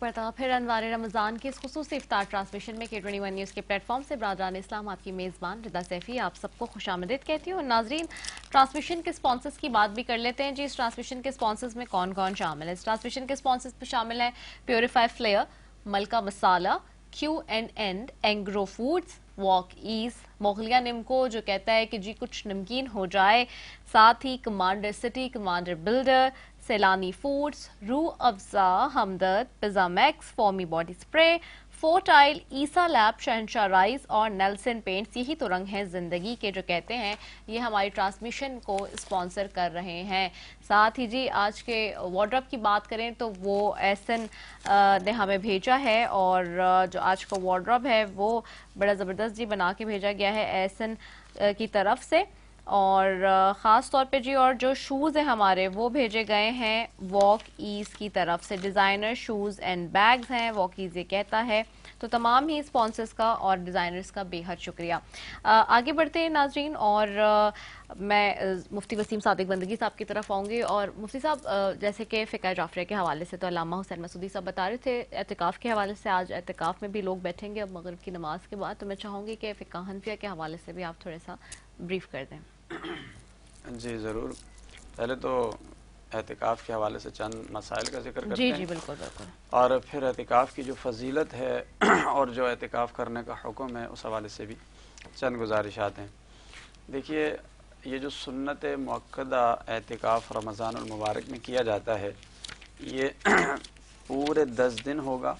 मरतबा फिर अनवार रमज़ान की इस खुसूसी इफ्तार ट्रांसमिशन में K21 न्यूज़ के प्लेटफॉर्म से बरादरान इस्लाम आपकी मेज़बान रिदा सैफी आप सबको खुशामदीद कहती हूँ। नाजरीन, ट्रांसमिशन के स्पॉन्सर्स की बात भी कर लेते हैं जी। इस ट्रांसमिशन के स्पॉन्सर्स में कौन कौन शामिल है? इस ट्रांसमिशन के स्पॉन्सर्स में शामिल है purify flair, Malka masala, Q&N, Engro foods, walk ease, Mughlia nimco जो कहता है कि जी कुछ नमकीन हो जाए, साथ ही कमांडर सिटी, कमांडर बिल्डर, सैलानी फूड्स, रूह अफ़ज़ा, हमदर्द, पिज़्ज़ा मैक्स, फॉर्मी बॉडी स्प्रे, फोर्टाइल, ईसा लैब, शहनशाह राइस और नेल्सन पेंट्स। यही तो रंग हैं ज़िंदगी के जो कहते हैं ये हमारी ट्रांसमिशन को स्पॉन्सर कर रहे हैं। साथ ही जी आज के वार्डरोब की बात करें तो वो एहसन ने हमें भेजा है और जो आज का वार्डरोब है वो बड़ा ज़बरदस्त जी बना के भेजा गया है एहसन की तरफ से। और ख़ास तौर पे जी और जो शूज़ हैं हमारे वो भेजे गए हैं वॉक ईज़ की तरफ से। डिज़ाइनर शूज़ एंड बैग्स हैं, वॉक ईज़ ये कहता है। तो तमाम ही स्पॉन्सर्स का और डिज़ाइनर्स का बेहद शुक्रिया। आगे बढ़ते हैं नाजरीन और मैं मुफ्ती वसीम सादिक बंदगी साहब की तरफ आऊँगी। और मुफ्ती साहब जैसे कि फ़िक़्ह जाफ़रिया के हवाले से तो अल्लामा हुसैन मसूदी साहब बता रहे थे एतिकाफ़ के हवाले से, आज एतिकाफ़ में भी लोग बैठेंगे अब मगरिब की नमाज़ के बाद, तो मैं चाहूँगी कि फ़िक़्ह हनफिया के हवाले से भी आप थोड़ा सा ब्रीफ कर दें। जी ज़रूर। पहले तो एतिकाफ़ के हवाले से चंद मसाइल का जिक्र करते जी हैं। जी बिल्कुल बिल्कुल। और फिर एतिकाफ़ की जो फजीलत है और जो एतिकाफ़ करने का हुक्म है उस हवाले से भी चंद गुजारिशात हैं। देखिए, ये जो सुन्नत मुअक्कदा एतिकाफ़ रमज़ानुल मुबारक में किया जाता है ये पूरे 10 दिन होगा।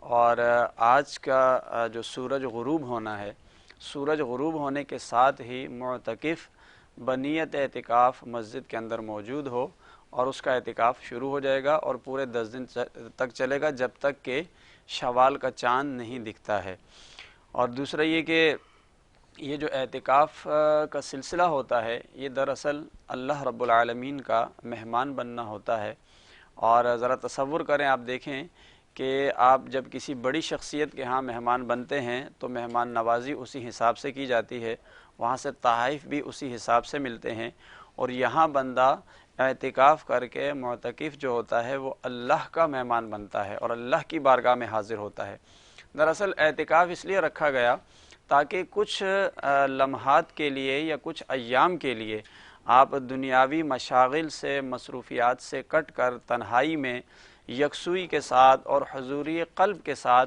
और आज का जो सूरज गुरूब होना है, सूरज गुरूब होने के साथ ही मुअतकिफ़ बनियत एतिकाफ़ मस्जिद के अंदर मौजूद हो और उसका एतिकाफ़ शुरू हो जाएगा और पूरे 10 दिन तक चलेगा जब तक कि शवाल का चाँद नहीं दिखता है। और दूसरा ये कि ये जो एतिकाफ़ का सिलसिला होता है ये दरअसल अल्लाह रब्बुल आलमीन का मेहमान बनना होता है। और ज़रा तसव्वुर करें, आप देखें कि आप जब किसी बड़ी शख्सियत के यहाँ मेहमान बनते हैं तो मेहमान नवाज़ी उसी हिसाब से की जाती है, वहाँ से तहाइफ़ भी उसी हिसाब से मिलते हैं। और यहाँ बंदा एतिकाफ़ करके मुअतकिफ़ जो होता है वो अल्लाह का मेहमान बनता है और अल्लाह की बारगाह में हाज़िर होता है। दरअसल एतिकाफ़ इसलिए रखा गया ताकि कुछ लम्हात के लिए या कुछ अय्याम के लिए आप दुनियावी मशागिल से, मसरूफ़ियात से कट कर तन्हाई में यकसुई के साथ और हुज़ूरी क़ल्ब के साथ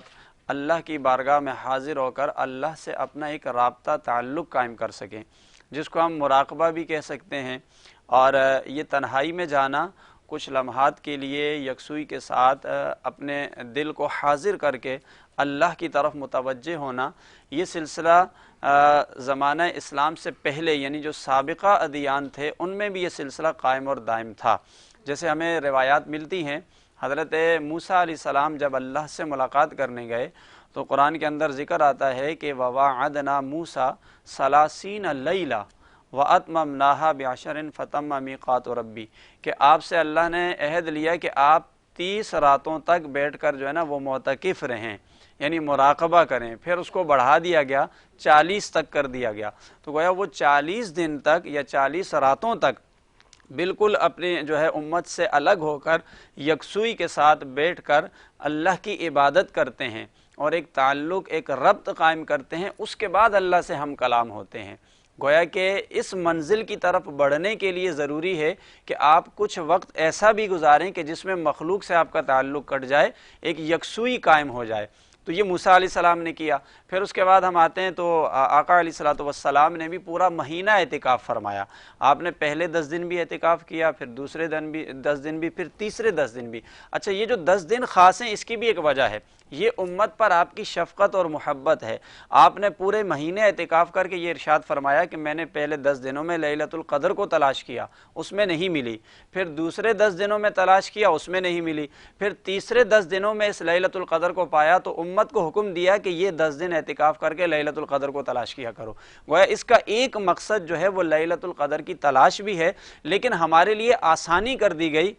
अल्लाह की बारगाह में हाज़िर होकर अल्लाह से अपना एक राब्ता ताल्लुक़ कायम कर सकें, जिसको हम मुराक़बा भी कह सकते हैं। और ये तन्हाई में जाना, कुछ लम्हात के लिए यकसुई के साथ अपने दिल को हाज़िर करके अल्लाह की तरफ मुतवज्जे होना, ये सिलसिला ज़माना इस्लाम से पहले यानी जो साबिक़ा अदियान थे उनमें भी ये सिलसिला कायम और दायम था। जैसे हमें रिवायात मिलती हैं, हज़रत मूसा अलैहिस्सलाम जब अल्लाह से मुलाकात करने गए तो कुरान के अंदर ज़िक्र आता है कि ववाअदना मूसा सलासीन लैला व अतममनाहा बिअशरिन फतम्म मीक़ातु रब्बी, कि आपसे अल्लाह ने अहद लिया कि आप 30 रातों तक बैठ कर जो है ना वो मुअतकिफ़ रहें, यानी मुराक़बा करें। फिर उसको बढ़ा दिया गया, 40 तक कर दिया गया। तो गोया वो 40 दिन तक या 40 रातों तक बिल्कुल अपने जो है उम्मत से अलग होकर यकसुई के साथ बैठकर अल्लाह की इबादत करते हैं और एक ताल्लुक़, एक रब्त कायम करते हैं। उसके बाद अल्लाह से हम कलाम होते हैं। गोया कि इस मंजिल की तरफ बढ़ने के लिए ज़रूरी है कि आप कुछ वक्त ऐसा भी गुजारें कि जिसमें मखलूक से आपका ताल्लुक़ कट जाए, एक यकसुई कायम हो जाए। तो ये मूसा अलैहिस्सलाम ने किया। फिर उसके बाद हम आते हैं तो आका अलैहिस्सलातु वस्सलाम ने भी पूरा महीना एतिकाफ़ फरमाया। आपने पहले 10 दिन भी एतिकाफ़ किया, फिर दूसरे दिन भी 10 दिन भी, फिर तीसरे 10 दिन भी। अच्छा, ये जो 10 दिन ख़ास हैं इसकी भी एक वजह है, ये उम्मत पर आपकी शफ़क़त और मोहब्बत है। आपने पूरे महीने एतिकाफ़ करके ये इरशाद फरमाया कि मैंने पहले 10 दिनों में लैलतुल क़द्र को तलाश किया, उसमें नहीं मिली। फिर दूसरे 10 दिनों में तलाश किया, उसमें नहीं मिली। फिर तीसरे 10 दिनों में इस लैलतुल क़द्र को पाया तो उम्मत को हुक्म दिया कि ये 10 दिन एतिकाफ़ करके लैलतुल क़द्र को तलाश किया करो। गोया इसका एक मकसद जो है वो लैलतुल क़द्र की तलाश भी है, लेकिन हमारे लिए आसानी कर दी गई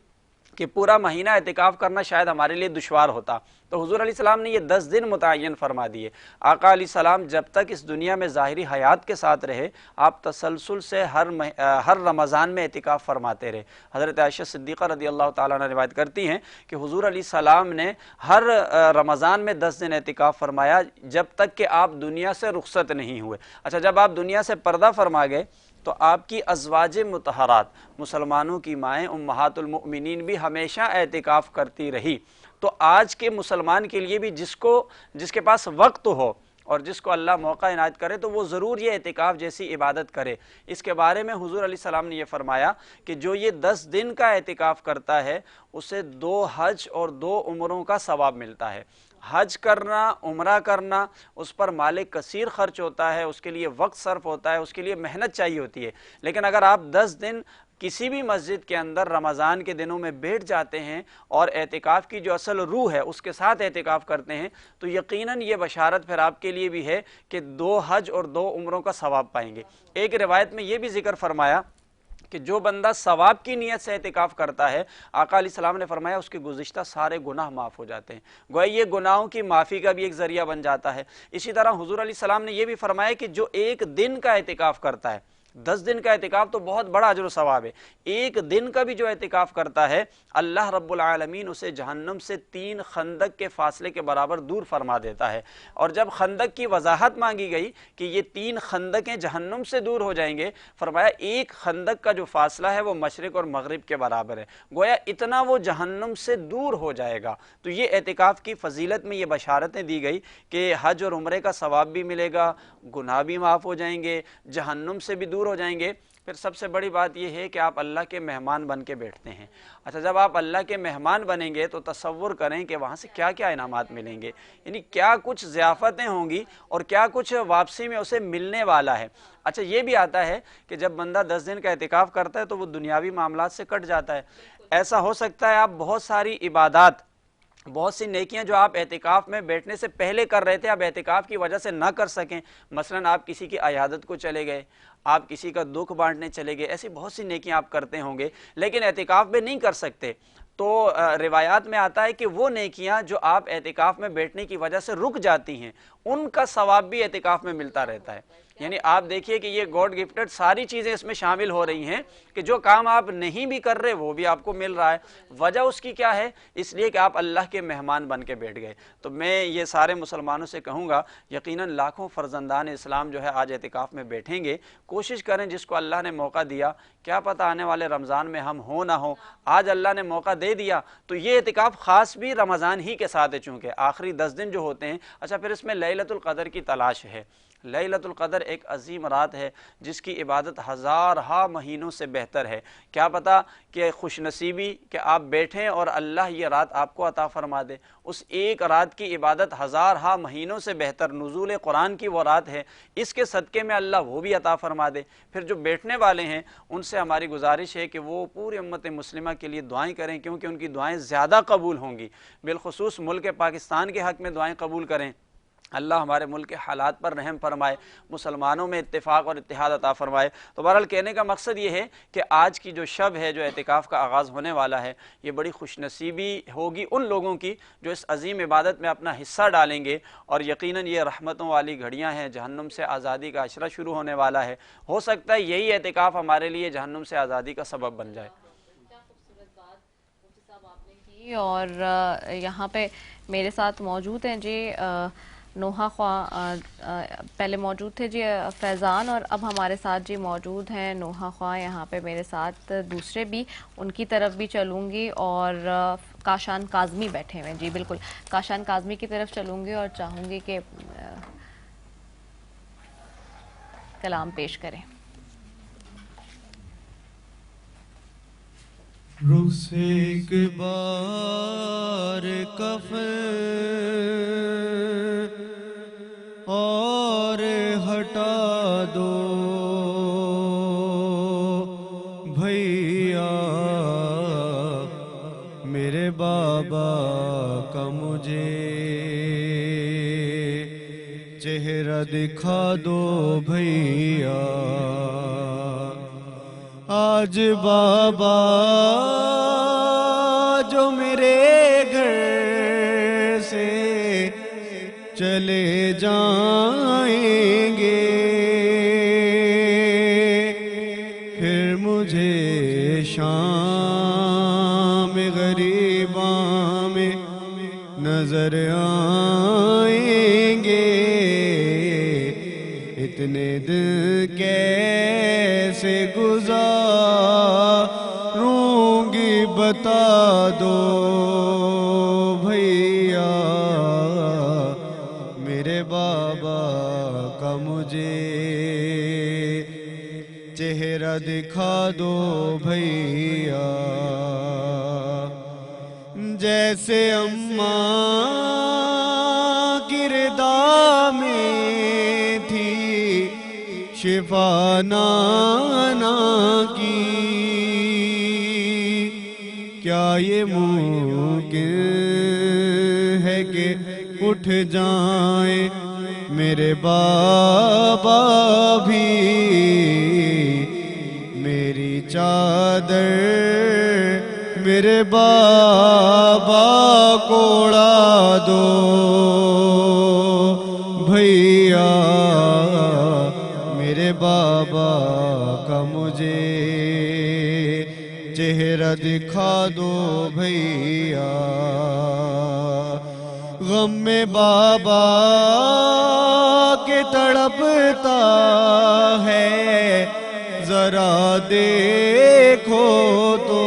کہ पूरा महीना एतिकाफ करना शायद हमारे लिए दुश्वार होता, तो हुजूर अलैहिस्सलाम ने ये 10 दिन मुतय्यन फरमा दिए। आका अलैहिस्सलाम जब तक इस दुनिया में ज़ाहिरी हयात के साथ रहे, आप तसलसल से हर रमज़ान में एतिकाफ फरमाते रहे। हज़रत आयशा सिद्दीक़ा रज़ियल्लाहु ताला अन्हा रिवायत करती हैं कि हुजूर अलैहिस्सलाम ने हर रमज़ान में 10 दिन एतिकाफ फरमाया जब तक कि आप दुनिया से रुखसत नहीं हुए। अच्छा, जब आप दुनिया से पर्दा फरमा गए तो आपकी अज़वाज मुतहरात, मुसलमानों की माएँ उम्महातुल मुमिनीन भी हमेशा एतिकाफ करती रही। तो आज के मुसलमान के लिए भी जिसके पास वक्त हो और जिसको अल्लाह मौका इनायत करे तो वो ज़रूर ये एतिकाफ़ जैसी इबादत करे। इसके बारे में हुज़ूर अलैहिस्सलाम ने ये फरमाया कि जो ये 10 दिन का एतिकाफ़ करता है उसे 2 हज और 2 उम्रों का सवाब मिलता है। हज करना, उम्रा करना, उस पर माल कसीर खर्च होता है, उसके लिए वक्त सर्फ होता है, उसके लिए मेहनत चाहिए होती है। लेकिन अगर आप 10 दिन किसी भी मस्जिद के अंदर रमज़ान के दिनों में बैठ जाते हैं और एतिकाफ़ की जो असल रूह है उसके साथ एतिकाफ़ करते हैं तो यकीनन ये बशारत फिर आपके लिए भी है कि 2 हज और 2 उम्रों का सवाब पाएंगे। एक रिवायत में ये भी जिक्र फरमाया कि जो बंदा सवाब की नीयत से एतिकाफ़ करता है, आका अलैहिस्सलाम ने फरमाया उसके गुज़िश्ता सारे गुनाह माफ़ हो जाते हैं। गोया ये गुनाहों की माफ़ी का भी एक ज़रिया बन जाता है। इसी तरह हुज़ूर अलैहिस्सलाम ने यह भी फरमाया कि जो एक दिन का एतिकाफ़ करता है, 10 दिन का एतिकाफ़ तो बहुत बड़ा अजर सवाब है, एक दिन का भी जो एतिकाफ़ करता है अल्लाह रब्बुल आलमीन उसे जहन्नम से 3 खंदक के फासले के बराबर दूर फरमा देता है। और जब खंदक की वजाहत मांगी गई कि ये 3 खंदकें जहन्नम से दूर हो जाएंगे, फरमाया एक खंदक का जो फासला है वो मशरिक और मगरिब के बराबर है। गोया इतना वो जहन्नम से दूर हो जाएगा। तो ये एतिकाफ़ की फजीलत में ये बशारतें दी गई कि हज और उम्रे का सवाब भी मिलेगा, गुनाह भी माफ़ हो जाएंगे, जहन्नम से भी दूर हो जाएंगे। फिर सबसे बड़ी बात यह है कि आप अल्लाह के मेहमान बन के बैठते हैं। अच्छा, जब आप अल्लाह के मेहमान बनेंगे तो तसव्वुर करें कि वहाँ से क्या क्या इनामात मिलेंगे, यानी क्या कुछ ज़ियाफ़तें होंगी और क्या कुछ वापसी में उसे मिलने वाला है। अच्छा, ये भी आता है कि जब बंदा 10 दिन का एतिकाफ़ करता है तो वो दुनियावी मामलात से कट जाता है। ऐसा हो सकता है आप बहुत सारी इबादत, बहुत सी नेकियां जो आप एतिकाफ़ में बैठने से पहले कर रहे थे, आप एतिकाफ़ की वजह से ना कर सकें। मसलन आप किसी की अयादत को चले गए, आप किसी का दुख बांटने चले गए, ऐसी बहुत सी नेकियां आप करते होंगे लेकिन एतिकाफ़ में नहीं कर सकते। तो रिवायात में आता है कि वो नेकियां जो आप एतिकाफ़ में बैठने की वजह से रुक जाती हैं उनका सवाब भी एतिकाफ़ में मिलता रहता है। यानी आप देखिए कि ये गॉड गिफ्टेड सारी चीज़ें इसमें शामिल हो रही हैं कि जो काम आप नहीं भी कर रहे वो भी आपको मिल रहा है। वजह उसकी क्या है? इसलिए कि आप अल्लाह के मेहमान बन के बैठ गए। तो मैं ये सारे मुसलमानों से कहूँगा, यकीनन लाखों फ़र्जंदान इस्लाम जो है आज एतिकाफ़ में बैठेंगे। कोशिश करें, जिसको अल्लाह ने मौका दिया, क्या पता आने वाले रमज़ान में हम हो ना हो, आज अल्लाह ने मौका दे दिया तो ये एतिकाफ़ ख़ास भी रमज़ान ही के साथ है, चूँकि आखिरी 10 दिन जो होते हैं। अच्छा, फिर इसमें लैलतुल क़द्र की तलाश है। लैलतुल क़द्र एक अजीम रात है जिसकी इबादत हज़ार महीनों से बेहतर है। क्या पता कि खुशनसीबी कि आप बैठें और अल्लाह ये रात आपको अता फ़रमा दे। उस एक रात की इबादत हज़ार महीनों से बेहतर नुज़ूल कुरान की वो रात है, इसके सदक़े में अल्लाह वो भी अता फ़रमा दे। फिर जो बैठने वाले हैं उनसे हमारी गुजारिश है कि वो पूरी उम्मत मुस्लिमा के लिए दुआएँ करें, क्योंकि उनकी दुआएँ ज़्यादा कबूल होंगी। बिलखुसूस मुल्क पाकिस्तान के हक़ में दुआएँ कबूल करें। अल्लाह हमारे मुल्क के हालात पर रहम फरमाए, मुसलमानों में इत्तेफाक और इत्तेहाद अता फरमाए। तो बहरहाल कहने का मकसद ये है कि आज की जो शब है, जो एतिकाफ़ का आगाज़ होने वाला है, ये बड़ी खुशनसीबी होगी उन लोगों की जो इस अजीम इबादत में अपना हिस्सा डालेंगे। और यकीनन ये रहमतों वाली घड़ियाँ हैं, जहन्नुम से आज़ादी का अशरा शुरू होने वाला है। हो सकता है यही एतिकाफ़ हमारे लिए जहन्नुम से आज़ादी का सबब बन जाए। और यहाँ पे मेरे साथ मौजूद हैं जी नोहा ख्वा, पहले मौजूद थे जी फैज़ान, और अब हमारे साथ जी मौजूद हैं नोहा ख्वा यहाँ पे मेरे साथ। दूसरे भी उनकी तरफ भी चलूँगी और काशान काज़मी बैठे हुए हैं जी, बिल्कुल काशान काज़मी की तरफ चलूँगी और चाहूँगी कि कलाम पेश करें। रुख से एक बार कफ़न और हटा दो भैया, मेरे बाबा का मुझे चेहरा दिखा दो भैया। आज बाबा जो मेरे घर से चले जाएंगे, फिर मुझे शाम गरीबा में नजर आएंगे। इतने दिन कैसे गुजारूंगी बता दो भैया, मेरे बाबा का मुझे चेहरा दिखा दो भैया। जैसे अम्मा की रिदा में थी शिफा नाना की, क्या ये मुमकिन है कि उठ जाए मेरे बाबा भी, मेरी चादर मेरे बाबा को उड़ा दो भैया, मेरे बाबा का मुझे चेहरा दिखा दो भैया। गम में बाबा के तड़पता है जरा देखो तो,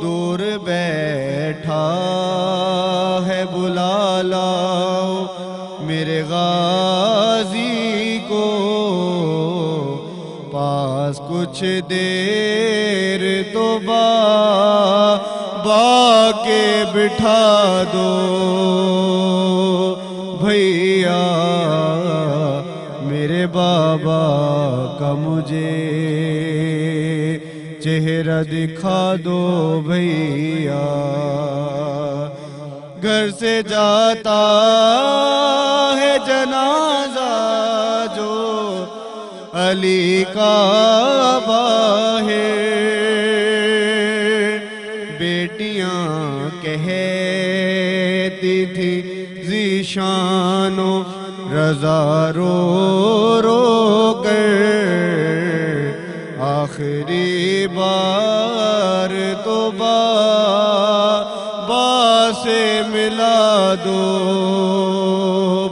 दूर बैठा है बुला लाओ मेरे गाजी को, पास कुछ देर तो बाबा के बिठा दो भैया, मेरे बाबा का मुझे चेहरा दिखा दो भैया। घर से जाता है जनाजा जो अली का बाहिर, बेटियां कहती थी ज़ीशानो रज़ा रो रो कर, आखिरी बार तो बाबा से मिला दो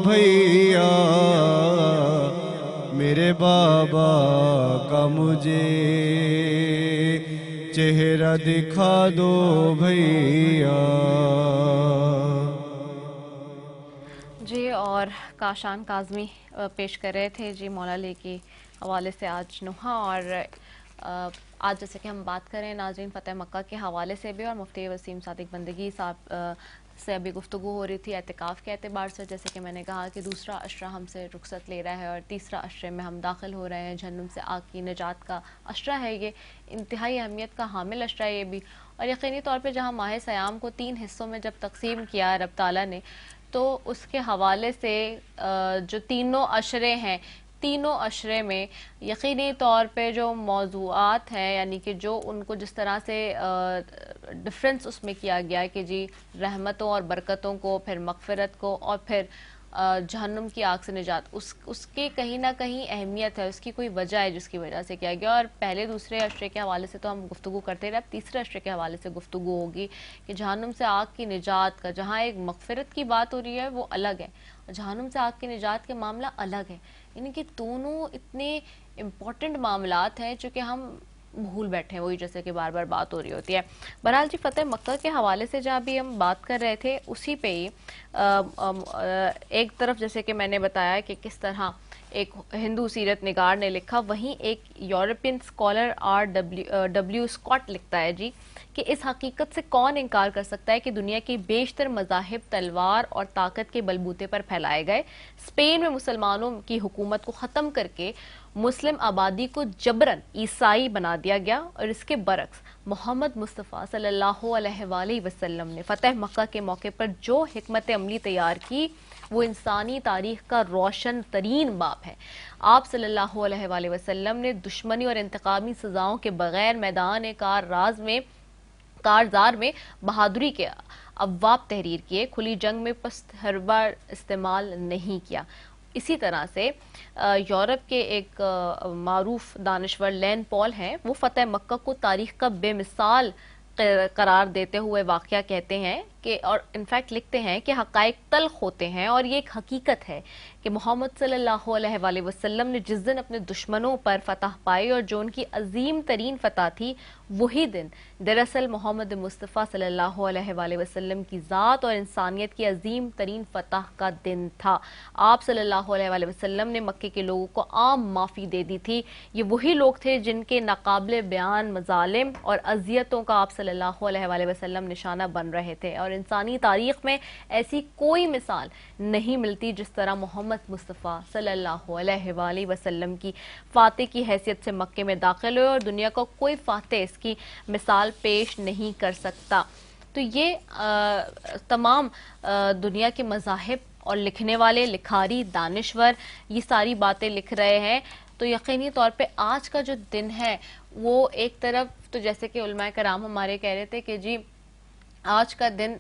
भैया, मेरे बाबा का मुझे चेहरा दिखा दो भैया। जी, और काशान काज़मी पेश कर रहे थे जी मौला अली के हवाले से आज नुहा। और आज जैसे कि हम बात करें नाज़रीन फ़तेह मक्का के हवाले से भी, और मुफ्ती वसीम सादिक बंदगी साहब से अभी गुफ्तगू हो रही थी एतिकाफ़ के एतबार से। जैसे कि मैंने कहा कि दूसरा अशरा हमसे रुखसत ले रहा है और तीसरा अशरे में हम दाखिल हो रहे हैं। जहन्नुम से आग की निजात का अशरा है ये, इंतहाई अहमियत का हामिल अशरा है ये भी। और यकीनी तौर पे जहाँ माह सयाम को 3 हिस्सों में जब तकसीम किया रब ताला ने, तो उसके हवाले से जो तीनों अशरे हैं, तीनों अशरे में यकीनी तौर पे जो मौज़ूआत हैं, यानी कि जो उनको जिस तरह से डिफरेंस उसमें किया गया है कि जी रहमतों और बरकतों को, फिर मग़फ़िरत को, और फिर जहन्नुम की आग से निजात, उसकी कहीं ना कहीं अहमियत है, उसकी कोई वजह है जिसकी वजह से किया गया। और पहले दूसरे अशरे के हवाले से तो हम गुफ्तगू करते रहे, अब तीसरे अशरे के हवाले से गुफ्तगू होगी कि जहन्नुम से आग की निजात का, जहाँ एक मग़फ़िरत की बात हो रही है वो अलग है, जहन्नुम से आग की निजात के मामला अलग है। यानी कि दोनों इतने इम्पॉर्टेंट मामलात हैं जो कि हम भूल बैठे हैं, वही जैसे कि बार बार बात हो रही होती है। बहरहाल जी, फ़तेह मक्का के हवाले से जहाँ भी हम बात कर रहे थे उसी पे ही एक तरफ जैसे कि मैंने बताया कि किस तरह एक हिंदू सीरत निगार ने लिखा, वहीं एक यूरोपियन स्कॉलर R.W. स्कॉट लिखता है जी कि इस हकीकत से कौन इनकार कर सकता है कि दुनिया के बेशतर मज़ाहिब तलवार और ताकत के बलबूते पर फैलाए गए। स्पेन में मुसलमानों की हुकूमत को ख़त्म करके मुस्लिम आबादी को जबरन ईसाई बना दिया गया, और इसके बरक्स मोहम्मद मुस्तफ़ा सल्लल्लाहु अलैहि वसल्लम ने फ़तेह मक्का के मौके पर जो हिकमत अमली तैयार की वो इंसानी तारीख का रोशन तरीन बाब है। आप सल्लल्लाहु अलैहि वसल्लम ने दुश्मनी और इंतकामी सजाओं के बगैर मैदान कार राज में कारजार में बहादुरी के अब्वाब तहरीर किए, खुली जंग में पस्त हरबा इस्तेमाल नहीं किया। इसी तरह से यूरोप के एक मारूफ दानिश्वर लैन पॉल हैं, वो फतह मक्का को तारीख का बेमिसाल करार देते हुए वाक़या कहते हैं कि, और इनफैक्ट लिखते हैं कि हक़ाइक़ तल्ख़ होते हैं और ये एक हकीकत है कि मोहम्मद सल्लल्लाहु अलैहि वसल्लम ने जिस दिन अपने दुश्मनों पर फतह पाई और जो उनकी अजीम तरीन फतह थी, वही दिन दरअसल मोहम्मद मुस्तफ़ा सल्लल्लाहु अलैहि वसल्लम की ज़ात और इंसानियत की अजीम तरीन फतह का दिन था। आप सल्लल्लाहु अलैहि वसल्लम ने मक्के के लोगों को आम माफ़ी दे दी थी। ये वही लोग थे जिनके नाकाबिले बयान मज़ालिम और अज़ियतों का आप सल्लल्लाहु अलैहि वसल्लम निशाना बन रहे थे, और इंसानी तारीख़ में ऐसी कोई मिसाल नहीं मिलती जिस तरह मोहम्मद मुस्तफ़ा सल्लल्लाहु अलैहि वसल्लम की फ़ातिह की हैसियत से मक्के में दाखिल हुए, और दुनिया का कोई फ़ातिह इसकी मिसाल पेश नहीं कर सकता। तो ये तमाम दुनिया के मज़ाहिब और लिखने वाले, लिखारी, दानिश्वर ये सारी बातें लिख रहे हैं। तो यकीनी तौर पे आज का जो दिन है वो एक तरफ तो जैसे कि उलमाए कराम हमारे कह रहे थे कि जी आज का दिन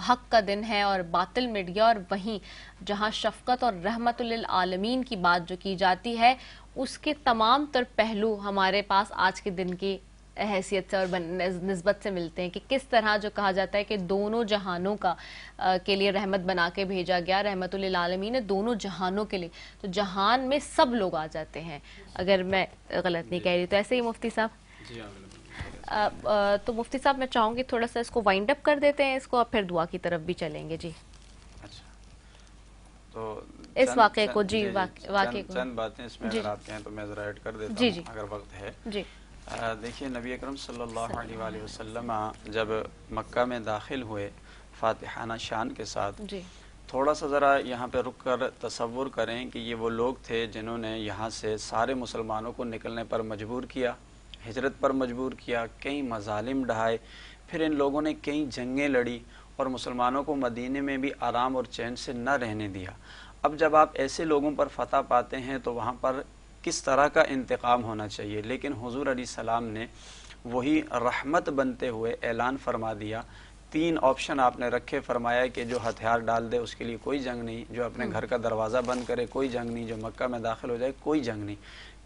हक का दिन है और बातिल मिट गया, और वहीं जहां शफकत और रहमतुल लिल आलमीन की बात जो की जाती है उसके तमाम तर पहलू हमारे पास आज के दिन की हैसियत से और निस्बत से मिलते हैं कि किस तरह जो कहा जाता है कि दोनों जहानों का के लिए रहमत बना के भेजा गया, रहमतुल लिल आलमीन है दोनों जहानों के लिए, तो जहान में सब लोग आ जाते हैं, अगर मैं गलत नहीं कह रही तो। ऐसे ही मुफ्ती साहब, तो मुफ्ती साहब मैं चाहूँगी थोड़ा सा इसको वाइंड अप कर देते हैं इसको, और फिर दुआ की तरफ भी चलेंगे जी। अच्छा, तो इस वाक़े को जी वाक़े को चंद बातें इसमें अगर आप कहें तो मैं ज़रा ऐड कर देता हूँ अगर वक्त है जी। देखिए, नबी अकरम सल्लल्लाहु अलैहि वसल्लम जब मक्का में दाखिल हुए फातिहाना शान के साथ जी, थोड़ा सा ज़रा यहाँ पे रुक कर तसव्वुर करें कि ये वो लोग थे जिन्होंने यहाँ से सारे मुसलमानों को निकलने पर मजबूर किया, हिजरत पर मजबूर किया, कई मजालिम ढाए, फिर इन लोगों ने कई जंगें लड़ी और मुसलमानों को मदीने में भी आराम और चैन से न रहने दिया। अब जब आप ऐसे लोगों पर फतह पाते हैं तो वहाँ पर किस तरह का इंतकाम होना चाहिए, लेकिन हुजूर अलैहिस्सलाम ने वही रहमत बनते हुए ऐलान फरमा दिया। 3 ऑप्शन आपने रखे, फरमाया कि जो हथियार डाल दे उसके लिए कोई जंग नहीं, जो अपने घर का दरवाज़ा बंद करे कोई जंग नहीं, जो मक्का में दाखिल हो जाए कोई जंग नहीं।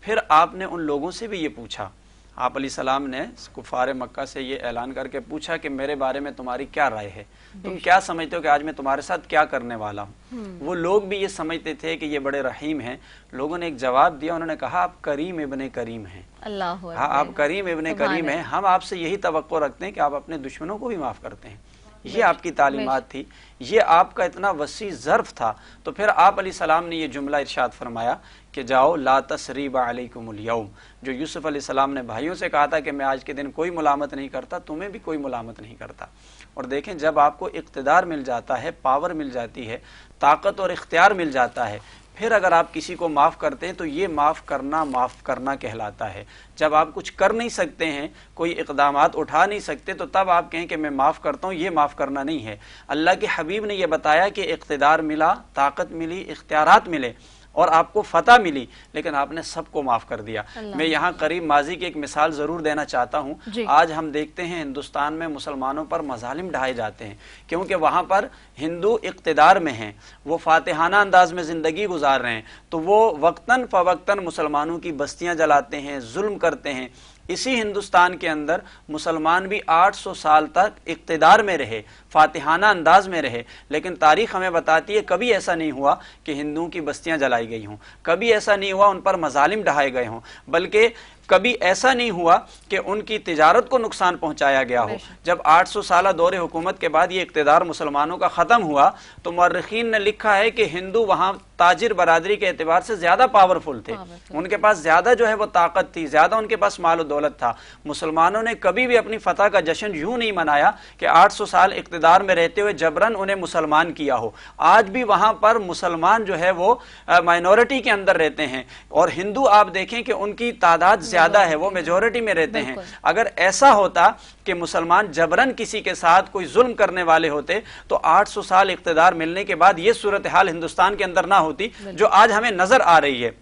फिर आपने उन लोगों से भी ये पूछा, आप अलैहिस्सलाम ने कुफार मक्का से ये ऐलान करके पूछा कि मेरे बारे में तुम्हारी क्या राय है, तुम क्या समझते हो कि आज मैं तुम्हारे साथ क्या करने वाला हूँ। वो लोग भी ये समझते थे कि ये बड़े रहीम हैं। लोगों ने एक जवाब दिया, उन्होंने कहा आप करीम इब्ने करीम हैं। अल्लाह, हाँ आप करीम इब्ने करीम हैं, हम आपसे यही तवक्को रखते हैं कि आप अपने दुश्मनों को भी माफ़ करते हैं। ये आपकी तालीमात थी, ये आपका इतना वसी ज़र्फ था। तो फिर आप अलैहिस्सलाम ने ये जुमला इरशाद फरमाया कि जाओ ला तसरीबा अलैकुमुल यौम, जो यूसुफ अलैहिस्सलाम ने भाइयों से कहा था कि मैं आज के दिन कोई मुलामत नहीं करता, तुम्हें भी कोई मुलामत नहीं करता। और देखें, जब आपको इक़्तिदार मिल जाता है, पावर मिल जाती है, ताकत और इख्तियार मिल जाता है, फिर अगर आप किसी को माफ़ करते हैं तो ये माफ़ करना कहलाता है। जब आप कुछ कर नहीं सकते हैं, कोई इक़दामात उठा नहीं सकते, तो तब आप कहें कि मैं माफ़ करता हूँ, ये माफ़ करना नहीं है। अल्लाह के हबीब ने यह बताया कि इक़्तिदार मिला, ताकत मिली, इख्तियारात मिले और आपको फतह मिली, लेकिन आपने सबको माफ़ कर दिया। मैं यहाँ करीब माजी की एक मिसाल ज़रूर देना चाहता हूँ। आज हम देखते हैं हिंदुस्तान में मुसलमानों पर मजालिम ढाए जाते हैं क्योंकि वहाँ पर हिंदू इक़्तिदार में हैं, वो फातिहाना अंदाज में ज़िंदगी गुजार रहे हैं, तो वो वक्तन फ़वक्तन मुसलमानों की बस्तियाँ जलाते हैं, जुल्म करते हैं। इसी हिंदुस्तान के अंदर मुसलमान भी 800 साल तक इक़्तिदार में रहे, फातिहाना अंदाज में रहे, लेकिन तारीख़ हमें बताती है कभी ऐसा नहीं हुआ कि हिंदुओं की बस्तियां जलाई गई हों, कभी ऐसा नहीं हुआ उन पर मजालिम ढहाए गए हों, बल्कि कभी ऐसा नहीं हुआ कि उनकी तिजारत को नुकसान पहुंचाया गया हो। जब 800 साल दौरे हुकूमत के बाद ये इक़्तिदार मुसलमानों का ख़त्म हुआ तो मुअर्रिख़ीन ने लिखा है कि हिंदू वहाँ ताजिर बरादरी के एतबार से ज़्यादा पावरफुल थे, उनके पास ज़्यादा जो है वो ताकत थी, ज़्यादा उनके पास माल और दौलत था। मुसलमानों ने कभी भी अपनी फतह का जश्न यूँ नहीं मनाया कि 800 साल इक़्तिदार में रहते हुए जबरन उन्हें मुसलमान किया हो। आज भी वहाँ पर मुसलमान जो है वो माइनॉरिटी के अंदर रहते हैं और हिंदू आप देखें कि उनकी तादाद ज़्यादा है, वो मेजॉरिटी में रहते हैं। अगर ऐसा होता कि मुसलमान जबरन किसी के साथ कोई जुल्म करने वाले होते तो 800 साल इक़्तिदार मिलने के बाद ये सूरत हाल हिंदुस्तान के अंदर ना होती जो आज हमें नजर आ रही है।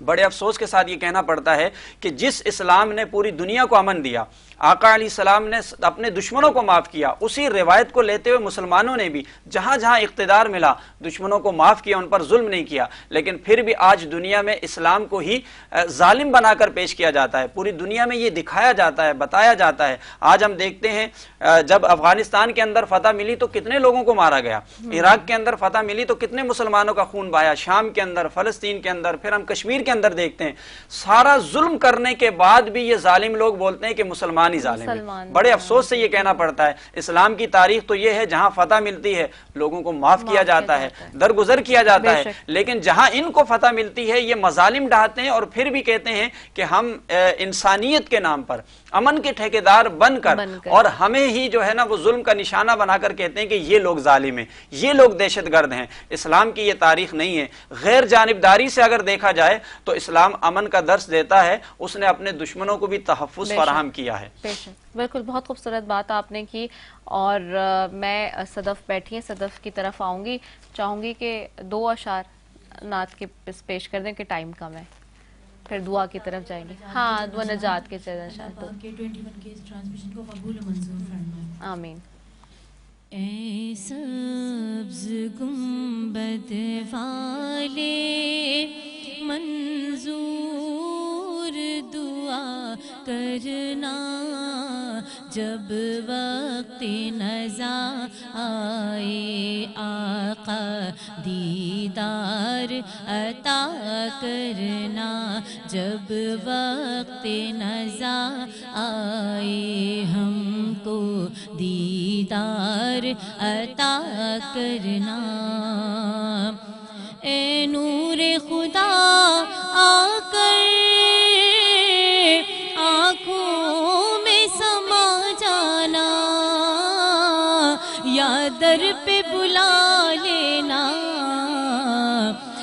بڑے افسوس کے ساتھ یہ کہنا پڑتا ہے کہ جس اسلام نے پوری دنیا کو امن دیا، آقا علیہ السلام نے اپنے دشمنوں کو معاف کیا، اسی روایت کو لیتے ہوئے مسلمانوں نے بھی جہاں جہاں اقتدار ملا دشمنوں کو معاف کیا، ان پر ظلم نہیں کیا، لیکن پھر بھی آج دنیا میں اسلام کو ہی ظالم بنا کر پیش کیا جاتا ہے، پوری دنیا میں یہ دکھایا جاتا ہے، بتایا جاتا ہے۔ آج ہم دیکھتے ہیں جب افغانستان کے اندر فتح ملی تو کتنے لوگوں کو مارا گیا، عراق کے اندر فتح ملی تو کتنے مسلمانوں کا خون بہایا، شام کے اندر، فلسطین کے اندر، پھر ہم کشمیر کے اندر دیکھتے ہیں۔ سارا ظلم کرنے کے بعد بھی یہ ظالم لوگ بولتے ہیں کہ مسلمان ہی ظالم ہیں۔ بڑے افسوس سے یہ کہنا پڑتا ہے، اسلام کی تاریخ تو یہ ہے جہاں فتح ملتی ہے لوگوں کو معاف کیا جاتا ہے، درگزر کیا جاتا ہے، لیکن جہاں ان کو فتح ملتی ہے یہ مظالم ڈھاتے ہیں اور پھر بھی کہتے ہیں کہ ہم انسانیت کے نام پر امن کے ٹھیکیدار بن کر اور ہمیں ہی جو ہے نا وہ ظلم کا نشانہ بنا کر کہتے ہیں کہ یہ لوگ ظالم ہیں، یہ لوگ دہشت گرد ہیں۔ اسلام کی یہ تاریخ نہیں ہے۔ غیر جانبداری سے اگر دیکھا جائے تو اسلام امن کا درس دیتا ہے، اس نے اپنے دشمنوں کو بھی تحفظ فراہم کیا ہے۔ بالکل، بہت خوبصورت بات آپ نے کی، اور میں صدف بیٹھی ہیں، صدف کی طرف آؤں گی، چاہوں گی کہ 2 اشعار نعت کے پیش کر دیں کہ ٹائم کم ہے، پھر دعا کی طرف جائیں گے۔ ہاں، دعا نجات کے چیز اشعار تو 21 کے اس ٹرانسمیشن کو قبول و منظور فرمائے۔ آمین۔ اے سبز گنبد والے منظور دعا کرنا، جب وقت نزا آئے آقا دیدار عطا کرنا، جب وقت نزا آئے ہم کو دیدار عطا کرنا۔ اے نور خدا آ کر آنکھوں میں سما جانا، یا در پہ بلا لینا،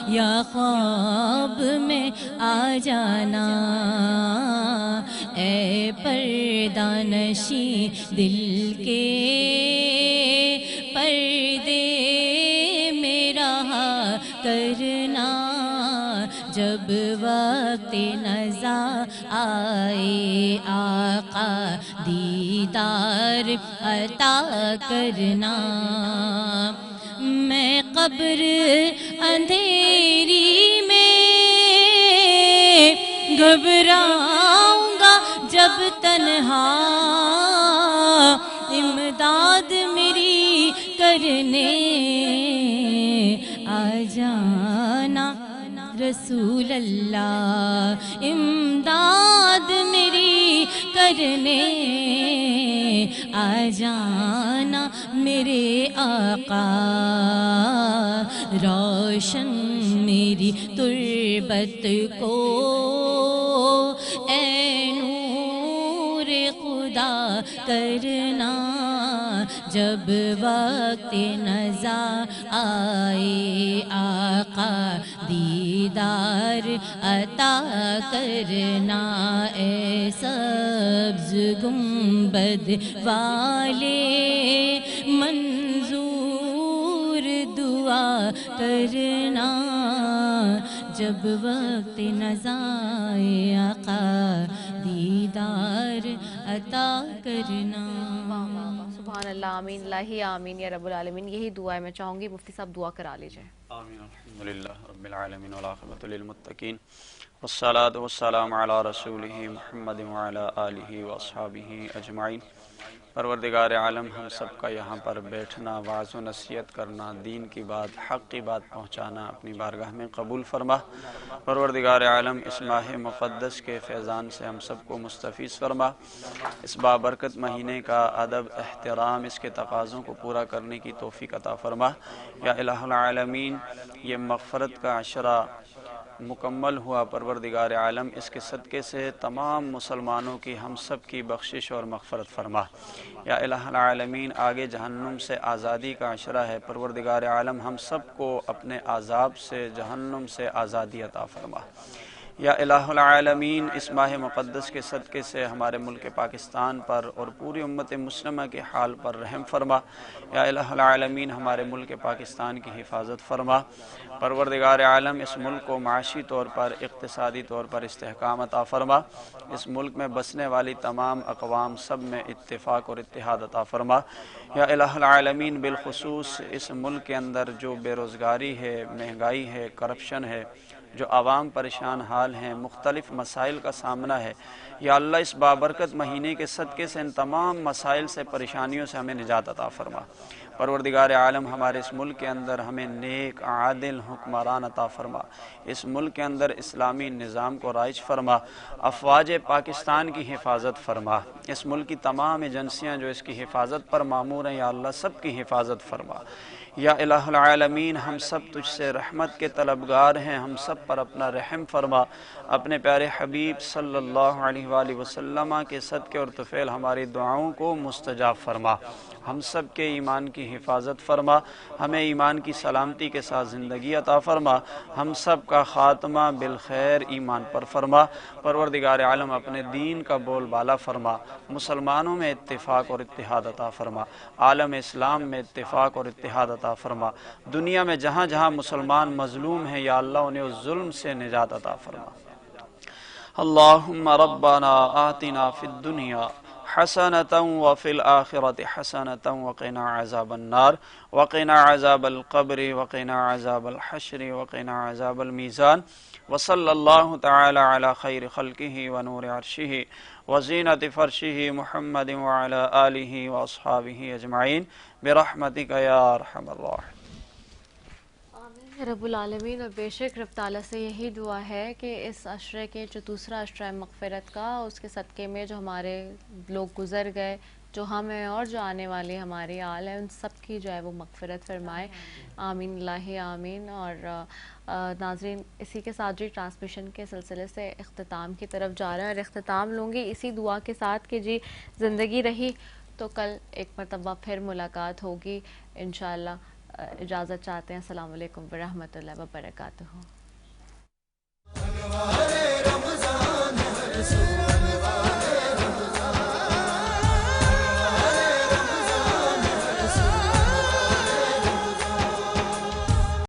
یا خواب میں آ جانا۔ اے پردہ نشی دل کے پردے میں رہا کرنا، جب وقت نزا آئے آقا دیدار عطا کرنا۔ میں قبر اندھیری میں گھبراؤں گا جب تنہا، امداد میری کرنے آ جانا رسول اللہ، امداد میری کرنے آ جانا میرے آقا، روشن میری تربت کو اے نور خدا کرنا، جب وقت نزا آئے آقا دیدار عطا کرنا۔ اے سبز گنبد والے منظور دعا کرنا، جب وقت نزا آئے آقا دیدار عطا کرنا۔ سبحان اللہ، آمین الہی آمین یا رب العالمین۔ یہی دعا ہے، میں چاہوں گی مفتی صاحب دعا کرا لیجئے۔ آمین۔ الحمدللہ رب العالمین والعاقبۃ للمتقین والصلاة والسلام علی رسولہ محمد وعلی آلہ واصحابہ اجمعین۔ پروردگار عالم، ہم سب کا یہاں پر بیٹھنا، وعظ و نصیحت کرنا، دین کی بات، حق کی بات پہنچانا اپنی بارگاہ میں قبول فرما۔ پروردگار عالم، اس ماہ مقدس کے فیضان سے ہم سب کو مستفیض فرما۔ اس بابرکت مہینے کا ادب، احترام، اس کے تقاضوں کو پورا کرنے کی توفیق عطا فرما۔ یا الہ العالمین، یہ مغفرت کا عشرہ مکمل ہوا، پروردگار عالم اس کے صدقے سے تمام مسلمانوں کی، ہم سب کی بخشش اور مغفرت فرما۔ یا الہ العالمین، آگے جہنم سے آزادی کا عشرہ ہے، پروردگار عالم ہم سب کو اپنے عذاب سے، جہنم سے آزادی عطا فرما۔ یا الہ العالمین اس ماہ مقدس کے صدقے سے ہمارے ملک پاکستان پر اور پوری امت مسلمہ کے حال پر رحم فرما۔ یا الہ العالمین ہمارے ملک پاکستان کی حفاظت فرما۔ پروردگار عالم اس ملک کو معاشی طور پر، اقتصادی طور پر استحکام عطا فرما۔ اس ملک میں بسنے والی تمام اقوام سب میں اتفاق اور اتحاد عطا فرما۔ یا الہ العالمین بالخصوص اس ملک کے اندر جو بے روزگاری ہے، مہنگائی ہے، کرپشن ہے، جو عوام پریشان حال ہیں، مختلف مسائل کا سامنا ہے، یا اللہ اس بابرکت مہینے کے صدقے سے ان تمام مسائل سے، پریشانیوں سے ہمیں نجات عطا فرما۔ پروردگار عالم ہمارے اس ملک کے اندر ہمیں نیک عادل حکمران عطا فرما۔ اس ملک کے اندر اسلامی نظام کو رائج فرما۔ افواج پاکستان کی حفاظت فرما۔ اس ملک کی تمام ایجنسیاں جو اس کی حفاظت پر مامور ہیں، یا اللہ سب کی حفاظت فرما۔ یا الہ العالمین ہم سب تجھ سے رحمت کے طلبگار ہیں، ہم سب پر اپنا رحم فرما۔ اپنے پیارے حبیب صلی اللہ علیہ وآلہ وسلم کے صدقے اور طفیل ہماری دعاؤں کو مستجاب فرما۔ ہم سب کے ایمان کی حفاظت فرما، ہمیں ایمان کی سلامتی کے ساتھ زندگی عطا فرما، ہم سب کا خاتمہ بالخیر ایمان پر فرما۔ پروردگار عالم اپنے دین کا بول بالا فرما، مسلمانوں میں اتفاق اور اتحاد عطا فرما، عالم اسلام میں اتفاق اور اتحاد عطا فرما۔ دنیا میں جہاں جہاں مسلمان مظلوم ہیں، یا اللہ انہیں اس ظلم سے نجات عطا فرما۔ اللہم ربنا آتنا فی الدنیا حسنة وفي الآخرة حسنة وقنا عذاب النار وقنا عذاب القبر وقنا عذاب الحشر وقنا عذاب الميزان وصلى الله تعالى على خير خلقه ونور عرشه وزينة فرشه محمد وعلى آله وأصحابه أجمعين برحمتك يا أرحم الراحمين۔ رب العالمین، اور بے شک رب تعالیٰ سے یہی دعا ہے کہ اس عشرے کے جو دوسرا عشرہ مغفرت کا، اس کے صدقے میں جو ہمارے لوگ گزر گئے، جو ہم ہیں اور جو آنے والے ہمارے آل ہیں، ان سب کی جو ہے وہ مغفرت فرمائے۔ آمین اللہ آمین۔ اور ناظرین، اسی کے ساتھ جی ٹرانسمیشن کے سلسلے سے اختتام کی طرف جا رہا ہے، اور اختتام لوں گی اسی دعا کے ساتھ کہ جی زندگی رہی تو کل ایک مرتبہ پھر ملاقات ہوگی انشاءاللہ۔ اجازت چاہتے ہیں۔ السلام علیکم ورحمۃ اللہ وبرکاتہ۔